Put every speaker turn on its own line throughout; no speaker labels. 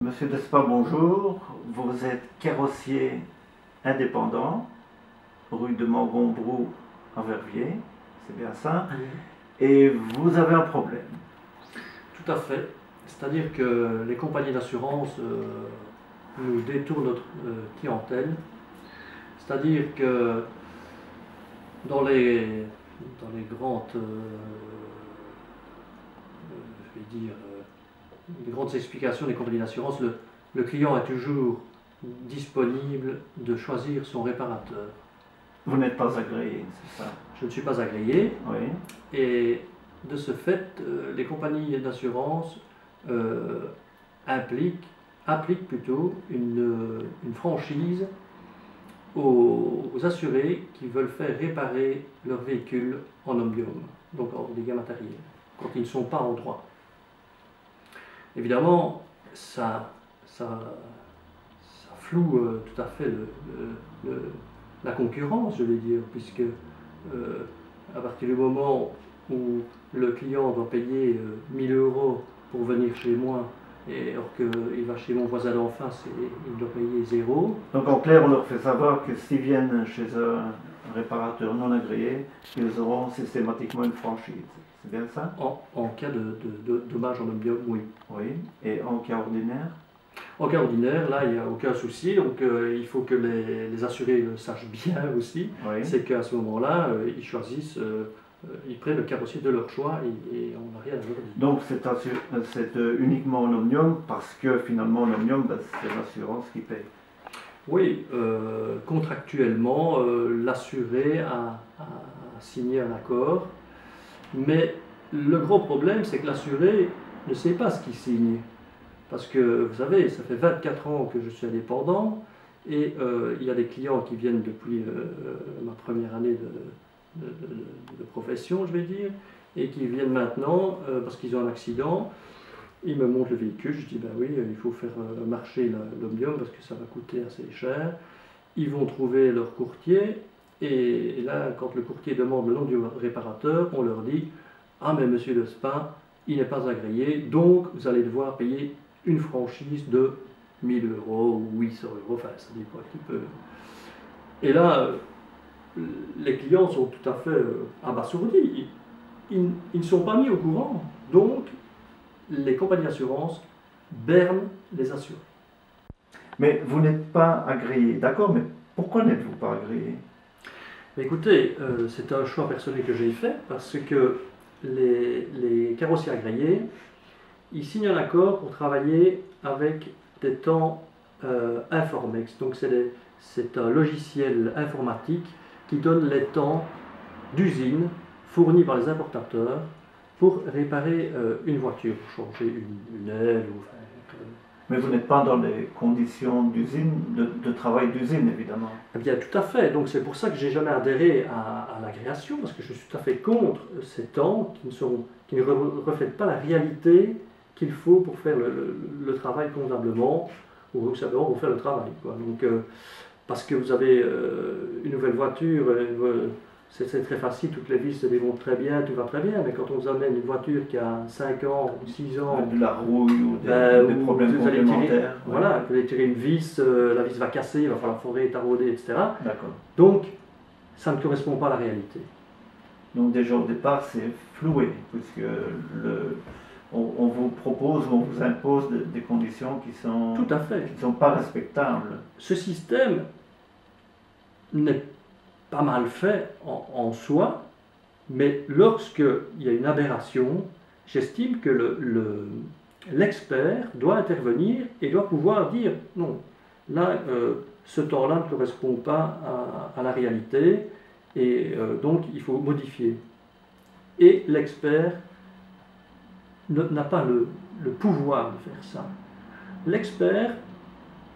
Monsieur Despas, bonjour. Vous êtes carrossier indépendant, rue de Montgombroux à Verviers, c'est bien ça.
Oui.
Et vous avez un problème.
Tout à fait. C'est-à-dire que les compagnies d'assurance nous détournent notre clientèle. C'est-à-dire que dans les grandes, je vais dire, les grandes explications des compagnies d'assurance, le client est toujours disponible de choisir son réparateur.
Vous n'êtes pas agréé, c'est ça?
Je ne suis pas agréé.
Oui.
Et de ce fait, les compagnies d'assurance appliquent plutôt une franchise aux assurés qui veulent faire réparer leur véhicule en omnium, donc en dégâts matériels, quand ils ne sont pas en droit. Évidemment, ça floue tout à fait la concurrence, je vais dire, puisque à partir du moment où le client doit payer 1000 € pour venir chez moi, et alors qu'il va chez mon voisin d'en face et il doit payer 0.
Donc en clair, on leur fait savoir que s'ils viennent chez un réparateur non agréé, ils auront systématiquement une franchise. C'est bien ça?
En cas de dommage en omnium, oui.
Oui. Et en cas ordinaire?
En cas ordinaire, là, il n'y a aucun souci. Donc, il faut que les assurés le sachent bien aussi.
Oui.
C'est qu'à ce moment-là, ils choisissent, ils prennent le carrossier de leur choix et on n'a rien à leur dire.
Donc c'est uniquement en omnium parce que finalement en omnium, ben, c'est l'assurance qui paye.
Oui, contractuellement, l'assuré a signé un accord, mais le gros problème, c'est que l'assuré ne sait pas ce qu'il signe. Parce que, vous savez, ça fait 24 ans que je suis indépendant, et il y a des clients qui viennent depuis ma première année de profession, je vais dire, et qui viennent maintenant parce qu'ils ont un accident. Ils me montrent le véhicule, je dis ben oui, il faut faire marcher l'omnium parce que ça va coûter assez cher. Ils vont trouver leur courtier, et là, quand le courtier demande le nom du réparateur, on leur dit ah mais monsieur Despas, il n'est pas agréé, donc vous allez devoir payer une franchise de 1000 € ou 800 €, enfin ça dépend un petit peu. Et là, les clients sont tout à fait abasourdis. Ils ne sont pas mis au courant. Donc, les compagnies d'assurance bernent les assurés.
Mais vous n'êtes pas agréé, d'accord, mais pourquoi n'êtes-vous pas agréé?
Écoutez, c'est un choix personnel que j'ai fait parce que les carrossiers agréés, ils signent un accord pour travailler avec des temps Informex. Donc c'est un logiciel informatique qui donne les temps d'usine fournis par les importateurs pour réparer une voiture, changer une aile.
Mais vous n'êtes pas dans les conditions d'usine, de travail d'usine évidemment.
Eh bien tout à fait, donc c'est pour ça que j'ai jamais adhéré à l'agréation, parce que je suis tout à fait contre ces temps qui ne reflètent pas la réalité qu'il faut pour faire le travail convenablement, ou simplement pour faire le travail, quoi. Donc, parce que vous avez une nouvelle voiture, c'est très facile, toutes les vis se démontent très bien, tout va très bien, mais quand on vous amène une voiture qui a 5 ans ou 6 ans,
de la rouille ou des problèmes complémentaires.
Voilà, vous allez tirer une vis, la vis va casser, il va falloir forer, tarauder, etc.
D'accord.
Donc, ça ne correspond pas à la réalité.
Donc déjà au départ, c'est floué, puisque on vous propose, on vous impose des conditions qui sont,
tout à fait,
qui ne sont pas respectables.
Ce système n'est pas mal fait en soi, mais lorsqu'il y a une aberration, j'estime que l'expert doit intervenir et doit pouvoir dire non, là, ce temps-là ne correspond pas à la réalité, et donc il faut modifier. Et l'expert n'a pas le pouvoir de faire ça. L'expert,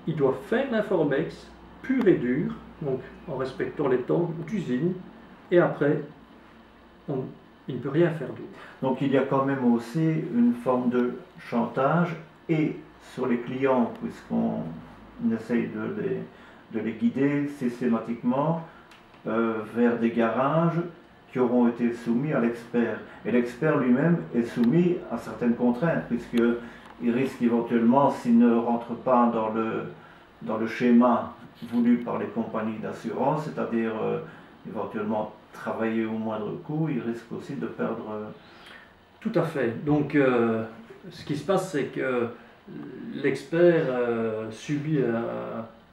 il doit faire l'informex pur et dur, donc en respectant les temps d'usine, et après, il ne peut rien faire d'autre.
Donc il y a quand même aussi une forme de chantage, et sur les clients, puisqu'on essaye de les guider systématiquement vers des garages qui auront été soumis à l'expert. Et l'expert lui-même est soumis à certaines contraintes, puisqu'il il risque éventuellement, s'il ne rentre pas dans le schéma voulu par les compagnies d'assurance, c'est-à-dire éventuellement travailler au moindre coût, il risque aussi de perdre...
Tout à fait. Donc, ce qui se passe, c'est que l'expert subit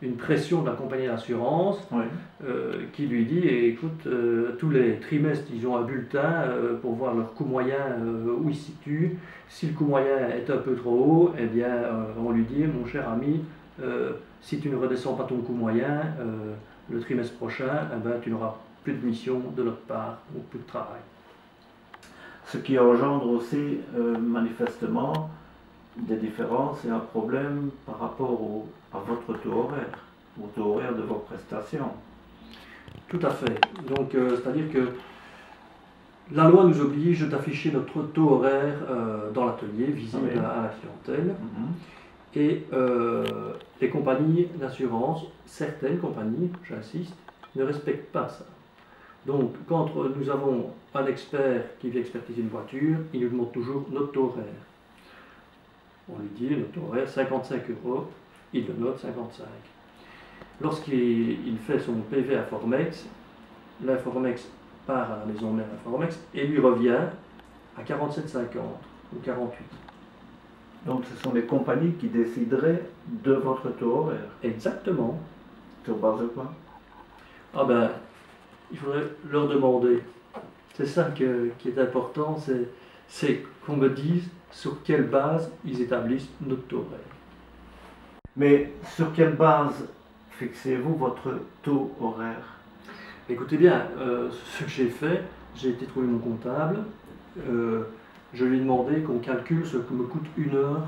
une pression de la compagnie d'assurance
Oui.
qui lui dit, écoute, tous les trimestres, ils ont un bulletin pour voir leur coût moyen où il se situe. Si le coût moyen est un peu trop haut, eh bien, on lui dit, mon cher ami, si tu ne redescends pas ton coût moyen, le trimestre prochain, eh ben, tu n'auras plus de mission de notre part, ou plus de travail.
Ce qui engendre aussi manifestement des différences et un problème par rapport à votre taux horaire, au taux horaire de vos prestations.
Tout à fait. Donc, c'est-à-dire que la loi nous oblige d'afficher notre taux horaire dans l'atelier, visible
Oui.
à la clientèle.
Mhm.
Et les compagnies d'assurance, certaines compagnies, j'insiste, ne respectent pas ça. Donc, quand nous avons un expert qui vient expertiser une voiture, il nous demande toujours notre taux horaire. On lui dit notre taux horaire 55 €, il le note 55. Lorsqu'il fait son PV à Formex, l'Informex part à la maison mère Informex et lui revient à 47,50 ou 48.
Donc ce sont les compagnies qui décideraient de votre taux horaire.
Exactement.
Sur base de quoi?
Ah ben, il faudrait leur demander. C'est ça qui est important, c'est qu'on me dise sur quelle base ils établissent notre taux horaire.
Mais sur quelle base fixez-vous votre taux horaire?
Écoutez bien, ce que j'ai fait, j'ai été trouver mon comptable, je lui ai demandé qu'on calcule ce que me coûte une heure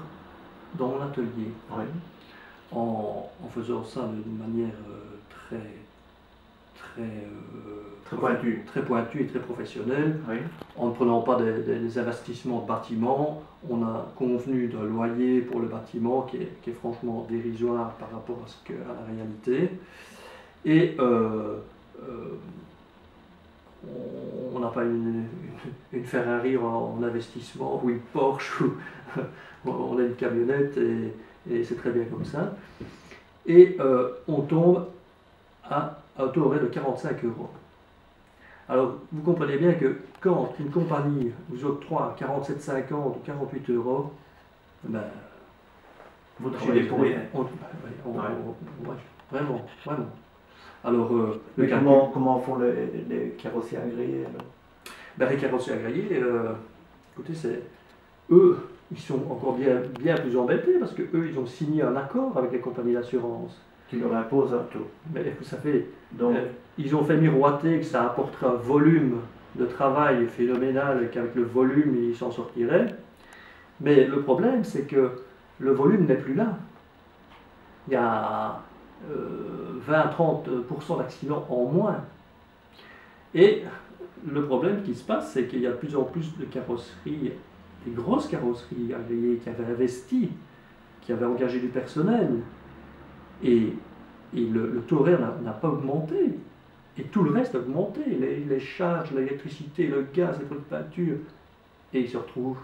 dans mon atelier.
Oui.
En faisant ça d'une manière très pointue et très professionnelle,
Oui.
en ne prenant pas des investissements de bâtiment. On a convenu d'un loyer pour le bâtiment qui est franchement dérisoire par rapport à la réalité. Et on n'a pas une Ferrari en investissement ou une Porsche, on a une camionnette et c'est très bien comme ça. Et on tombe à un taux horaire de 45 €. Alors vous comprenez bien que quand une compagnie vous octroie 47,50 ou 48 €, ben,
vous travaillez pour rien.
Vraiment, vraiment. Alors,
mais comment font les carrossiers agréés alors?
Ben, les carrossiers agréés, écoutez, eux, ils sont encore bien plus embêtés parce que eux, ils ont signé un accord avec les compagnies d'assurance.
Qui leur imposent un taux.
Mais vous savez, ils ont fait miroiter que ça apporterait un volume de travail phénoménal et qu'avec le volume, ils s'en sortiraient. Mais le problème, c'est que le volume n'est plus là. Il y a 20-30% d'accidents en moins. Et le problème qui se passe, c'est qu'il y a de plus en plus de carrosseries, des grosses carrosseries agréées qui avaient investi, qui avaient engagé du personnel. Et le taux horaire n'a pas augmenté. Et tout le reste a augmenté. Les charges, l'électricité, le gaz, les produits de peinture. Et ils se retrouvent.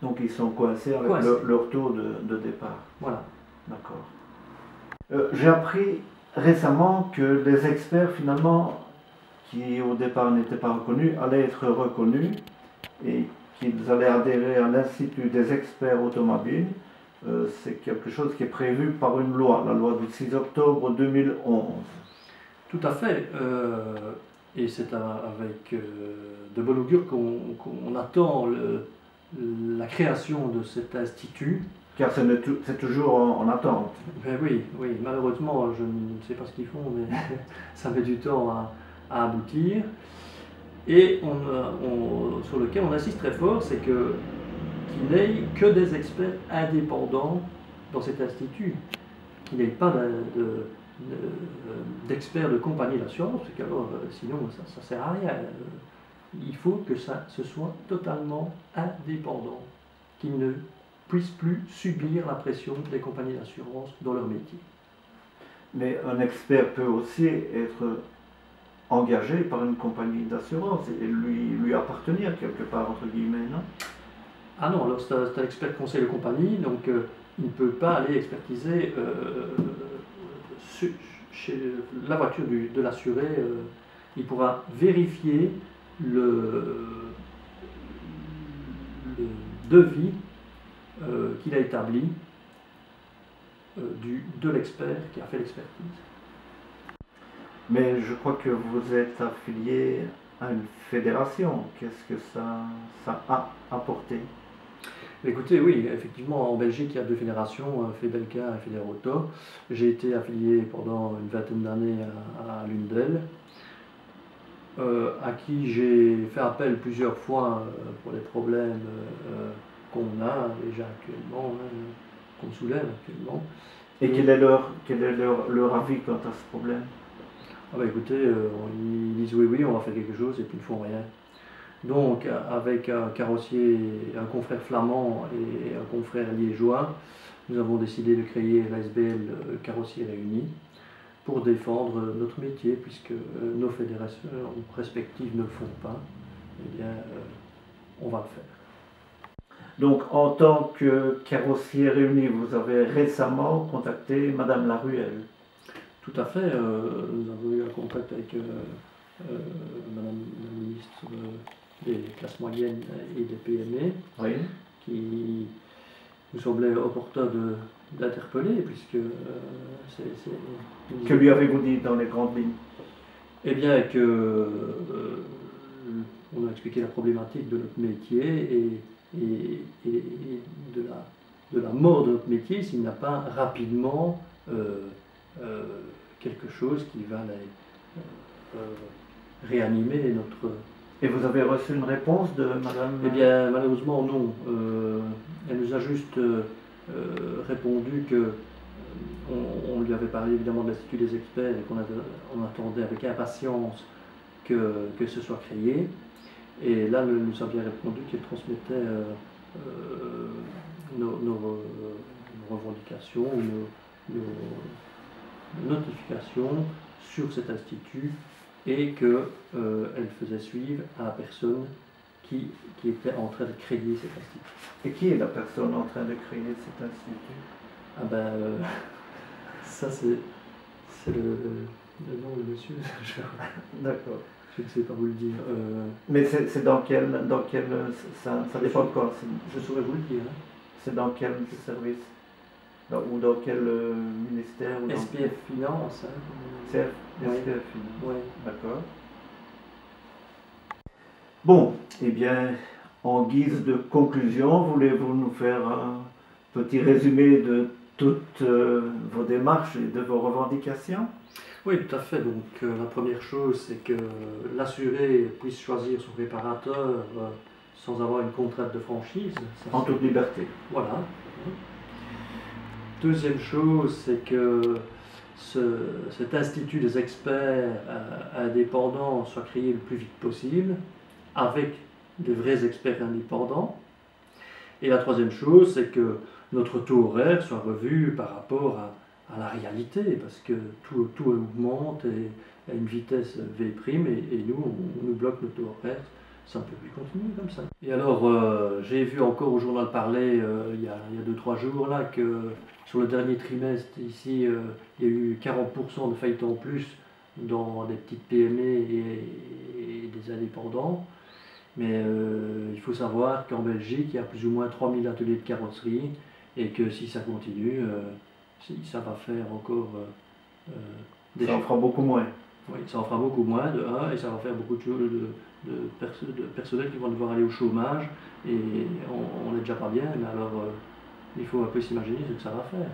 Donc ils sont coincés avec leur taux de départ.
Voilà.
D'accord. J'ai appris récemment que les experts, finalement, qui au départ n'étaient pas reconnus, allaient être reconnus et qu'ils allaient adhérer à l'Institut des experts automobiles. C'est quelque chose qui est prévu par une loi, la loi du 6 octobre 2011.
Tout à fait. Et c'est avec de bon augure qu'on attend la création de cet institut.
Car c'est toujours en attente.
Ben oui, malheureusement, je ne sais pas ce qu'ils font, mais ça met du temps à aboutir. Et sur lequel on insiste très fort, c'est qu'il n'y ait que des experts indépendants dans cet institut, qu'il n'y ait pas d'experts de compagnie d'assurance, parce que sinon ça ne sert à rien. Il faut que ce soit totalement indépendant, qu'ils ne puissent plus subir la pression des compagnies d'assurance dans leur métier.
Mais un expert peut aussi être engagé par une compagnie d'assurance et lui appartenir quelque part, entre guillemets, non?
Ah non, alors c'est un expert conseil de compagnie, donc il ne peut pas aller expertiser chez la voiture de l'assuré. Il pourra vérifier le devis qu'il a établi de l'expert qui a fait l'expertise.
Mais je crois que vous êtes affilié à une fédération. Qu'est-ce que ça a apporté?
Écoutez, oui, effectivement, en Belgique, il y a deux fédérations, Fedelka et Federauto. J'ai été affilié pendant une vingtaine d'années à l'une d'elles, à qui j'ai fait appel plusieurs fois pour les problèmes qu'on a déjà actuellement, qu'on soulève actuellement.
Et quel est leur avis quant à ce problème?
Ah bah écoutez, ils disent oui, oui, on va faire quelque chose et puis ils ne font rien. Donc, avec un carrossier, un confrère flamand et un confrère liégeois, nous avons décidé de créer l'ASBL Carrossiers Réunis pour défendre notre métier, puisque nos fédérations respectives ne le font pas. Eh bien, on va le faire.
Donc, en tant que carrossier réuni, vous avez récemment contacté Madame Laruelle.
Tout à fait. Nous avons eu un contact avec Madame la ministre des classes moyennes et des PME,
Oui.
qui nous semblait opportun d'interpeller, puisque
Que lui avez-vous dit dans les grandes lignes?
Eh bien, on a expliqué la problématique de notre métier et de la mort de notre métier s'il n'y a pas rapidement quelque chose qui va réanimer notre...
Et vous avez reçu une réponse de Madame?
Eh bien, malheureusement, non. Elle nous a juste répondu que on lui avait parlé évidemment de l'Institut des experts et qu'on attendait avec impatience que ce soit créé. Et là, elle nous a bien répondu qu'elle transmettait nos revendications ou nos notifications sur cet institut et qu'elle faisait suivre à la personne qui était en train de créer cet institut.
Et qui est la personne en train de créer cet institut?
Ah ben, ça c'est le nom de monsieur.
D'accord.
Je ne sais pas vous le dire.
Mais c'est dans quel ça dépend de quoi?
Je saurais vous le dire. Hein.
C'est dans quel service? Ou dans quel ministère? Ou
SPF Finance. Hein.
SPF
Oui.
Finance.
Oui.
D'accord. Bon, eh bien, en guise de conclusion, voulez-vous nous faire un petit résumé de toutes vos démarches et de vos revendications?
Oui, tout à fait. Donc, la première chose, c'est que l'assuré puisse choisir son réparateur sans avoir une contrainte de franchise. Ça,
en toute liberté.
Voilà. Deuxième chose, c'est que cet institut des experts indépendants soit créé le plus vite possible, avec de vrais experts indépendants. Et la troisième chose, c'est que notre taux horaire soit revu par rapport à la réalité, parce que tout augmente à une vitesse V', et nous, on nous bloque notre taux horaire. Ça ne peut plus continuer comme ça. Et alors, j'ai vu encore au journal parler, il y a 2-3 jours, là, que sur le dernier trimestre, ici, il y a eu 40% de faillites en plus dans des petites PME et des indépendants. Mais il faut savoir qu'en Belgique, il y a plus ou moins 3000 ateliers de carrosserie, et que si ça continue, ça va faire encore des
Ça en fera beaucoup moins.
Oui, ça en fera beaucoup moins, de 1, et ça va faire beaucoup de choses de personnel qui vont devoir aller au chômage, et on n'est déjà pas bien, mais alors il faut un peu s'imaginer ce que ça va faire.